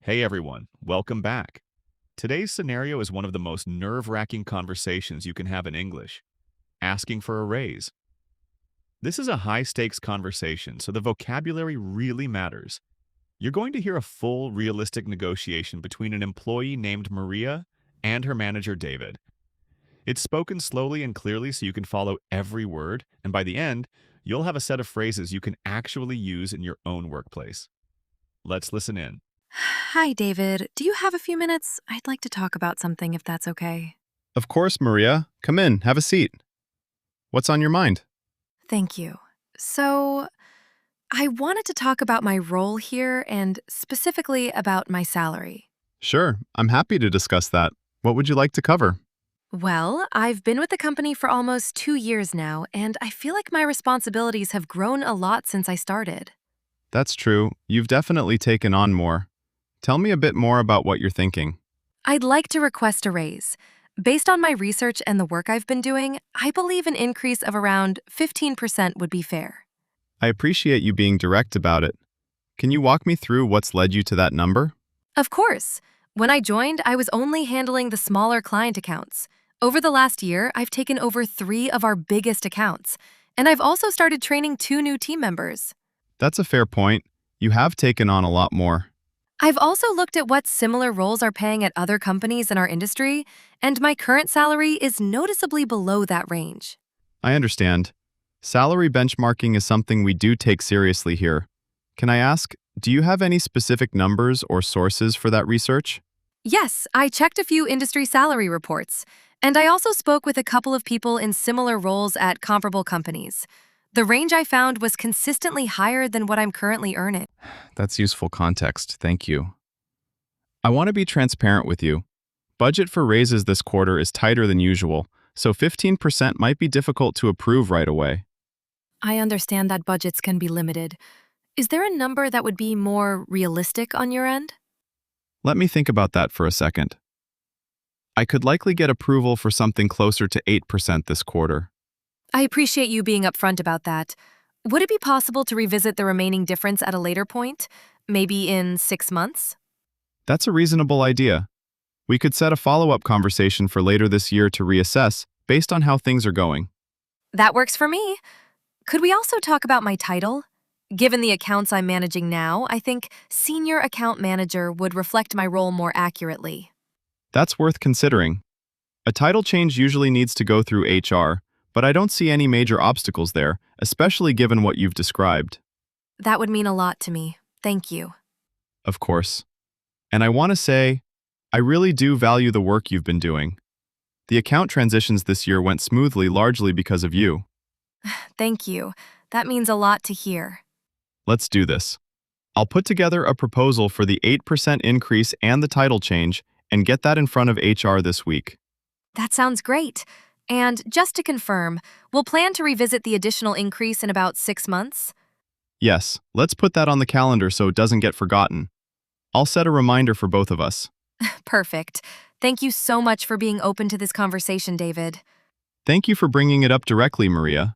Hey everyone, welcome back. Today's scenario is one of the most nerve-wracking conversations you can have in English, asking for a raise. This is a high-stakes conversation, so the vocabulary really matters. You're going to hear a full, realistic negotiation between an employee named Maria and her manager David. It's spoken slowly and clearly so you can follow every word, and by the end, you'll have a set of phrases you can actually use in your own workplace. Let's listen in. Hi, David. Do you have a few minutes? I'd like to talk about something if that's okay. Of course, Maria. Come in, have a seat. What's on your mind? Thank you. So, I wanted to talk about my role here and specifically about my salary. Sure, I'm happy to discuss that. What would you like to cover? Well, I've been with the company for almost 2 years now, and I feel like my responsibilities have grown a lot since I started. That's true. You've definitely taken on more. Tell me a bit more about what you're thinking. I'd like to request a raise. Based on my research and the work I've been doing, I believe an increase of around 15% would be fair. I appreciate you being direct about it. Can you walk me through what's led you to that number? Of course. When I joined, I was only handling the smaller client accounts. Over the last year, I've taken over 3 of our biggest accounts, and I've also started training 2 new team members. That's a fair point. You have taken on a lot more. I've also looked at what similar roles are paying at other companies in our industry, and my current salary is noticeably below that range. I understand. Salary benchmarking is something we do take seriously here. Can I ask, do you have any specific numbers or sources for that research? Yes, I checked a few industry salary reports, and I also spoke with a couple of people in similar roles at comparable companies. The range I found was consistently higher than what I'm currently earning. That's useful context, thank you. I want to be transparent with you. Budget for raises this quarter is tighter than usual, so 15% might be difficult to approve right away. I understand that budgets can be limited. Is there a number that would be more realistic on your end? Let me think about that for a second. I could likely get approval for something closer to 8% this quarter. I appreciate you being upfront about that. Would it be possible to revisit the remaining difference at a later point? Maybe in 6 months? That's a reasonable idea. We could set a follow-up conversation for later this year to reassess based on how things are going. That works for me. Could we also talk about my title? Given the accounts I'm managing now, I think Senior Account Manager would reflect my role more accurately. That's worth considering. A title change usually needs to go through HR, but I don't see any major obstacles there, especially given what you've described. That would mean a lot to me. Thank you. Of course. And I want to say, I really do value the work you've been doing. The account transitions this year went smoothly largely because of you. Thank you. That means a lot to hear. Let's do this. I'll put together a proposal for the 8% increase and the title change and get that in front of HR this week. That sounds great. And just to confirm, we'll plan to revisit the additional increase in about 6 months? Yes, let's put that on the calendar so it doesn't get forgotten. I'll set a reminder for both of us. Perfect. Thank you so much for being open to this conversation, David. Thank you for bringing it up directly, Maria.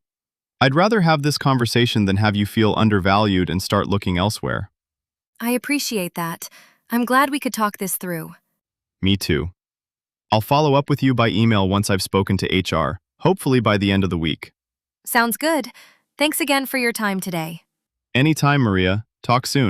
I'd rather have this conversation than have you feel undervalued and start looking elsewhere. I appreciate that. I'm glad we could talk this through. Me too. I'll follow up with you by email once I've spoken to HR, hopefully by the end of the week. Sounds good. Thanks again for your time today. Anytime, Maria. Talk soon.